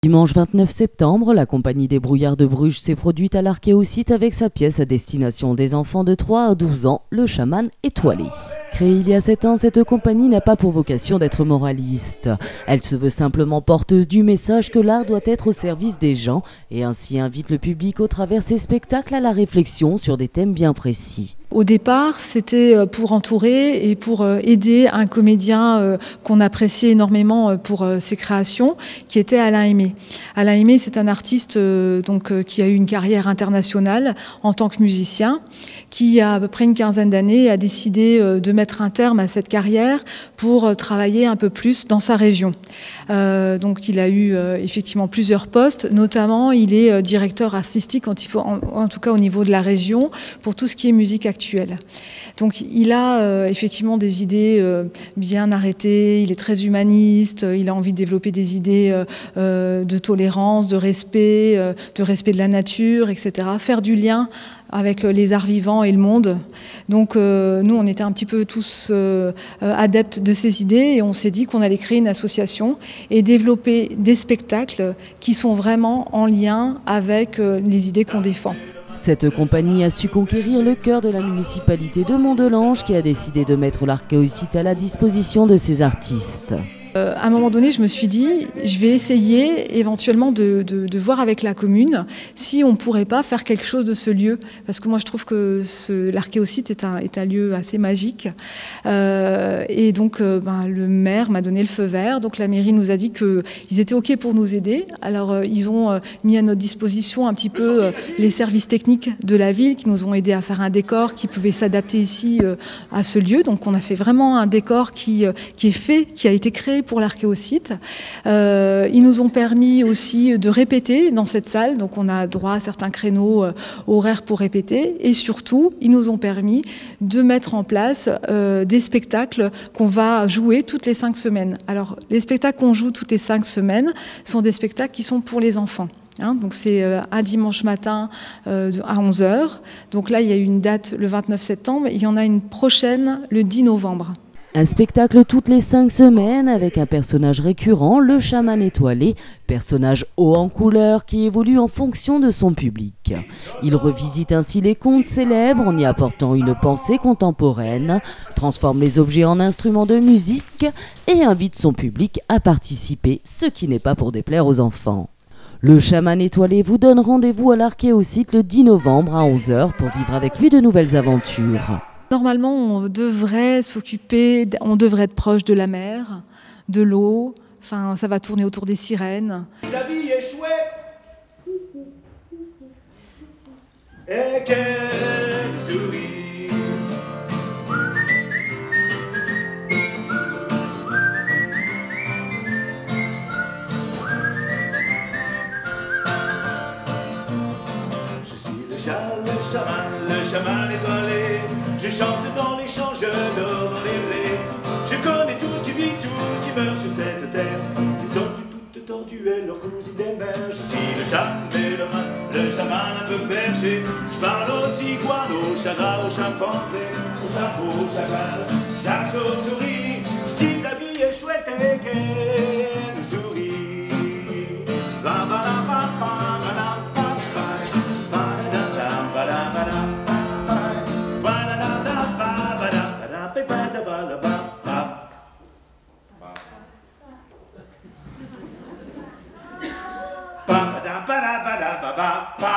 Dimanche 29 septembre, la compagnie des Brouillards de Bruges s'est produite à l'Archéosite avec sa pièce à destination des enfants de 3 à 12 ans, le chaman étoilé. Créée il y a 7 ans, cette compagnie n'a pas pour vocation d'être moraliste. Elle se veut simplement porteuse du message que l'art doit être au service des gens et ainsi invite le public au travers ses spectacles à la réflexion sur des thèmes bien précis. Au départ, c'était pour entourer et pour aider un comédien qu'on appréciait énormément pour ses créations, qui était Alain Aimé. Alain Aimé, c'est un artiste qui a eu une carrière internationale en tant que musicien, qui a à peu près une quinzaine d'années a décidé de mettre un terme à cette carrière pour travailler un peu plus dans sa région. Donc il a eu effectivement plusieurs postes, notamment il est directeur artistique en tout cas au niveau de la région pour tout ce qui est musique actuelle. Donc il a effectivement des idées bien arrêtées, il est très humaniste, il a envie de développer des idées de tolérance, de respect de la nature, etc. Faire du lien avec les arts vivants et le monde. Donc nous, on était un petit peu tous adeptes de ces idées et on s'est dit qu'on allait créer une association et développer des spectacles qui sont vraiment en lien avec les idées qu'on défend. Cette compagnie a su conquérir le cœur de la municipalité de Mont-de-Lange qui a décidé de mettre l'Archéosite à la disposition de ses artistes. À un moment donné, je me suis dit, je vais essayer éventuellement de voir avec la commune si on ne pourrait pas faire quelque chose de ce lieu. Parce que moi, je trouve que l'Archéosite est un lieu assez magique. Et donc, le maire m'a donné le feu vert. Donc, la mairie nous a dit qu'ils étaient OK pour nous aider. Alors, ils ont mis à notre disposition un petit peu les services techniques de la ville qui nous ont aidés à faire un décor qui pouvait s'adapter ici à ce lieu. Donc, on a fait vraiment un décor qui a été créé pour l'Archéosite. Ils nous ont permis aussi de répéter dans cette salle, donc on a droit à certains créneaux horaires pour répéter, et surtout, ils nous ont permis de mettre en place des spectacles qu'on va jouer toutes les 5 semaines. Alors, les spectacles qu'on joue toutes les 5 semaines sont des spectacles qui sont pour les enfants. Donc c'est un dimanche matin à 11 h. Donc là, il y a une date le 29 septembre, il y en a une prochaine le 10 novembre. Un spectacle toutes les 5 semaines avec un personnage récurrent, le chaman étoilé, personnage haut en couleur qui évolue en fonction de son public. Il revisite ainsi les contes célèbres en y apportant une pensée contemporaine, transforme les objets en instruments de musique et invite son public à participer, ce qui n'est pas pour déplaire aux enfants. Le chaman étoilé vous donne rendez-vous à l'Archéosite le 10 novembre à 11 h pour vivre avec lui de nouvelles aventures. Normalement, on devrait être proche de la mer, de l'eau, enfin, ça va tourner autour des sirènes. La vie est chouette et qu'elle sourit. Je suis le chaman étoilé. Je chante dans les champs, je dors dans les blés. Je connais tout ce qui vit, tout ce qui meurt sur cette terre. Des tortues toutes tordues et leurs cousines des mers. Je suis le chaman un peu perché. Je parle aussi guano, chagrin aux chimpanzés, aux chameaux, aux chacals, chaque chauve-souris. Je dis que la vie est chouette et qu'elle nous sourit. Ba ba da ba da ba da ba ba.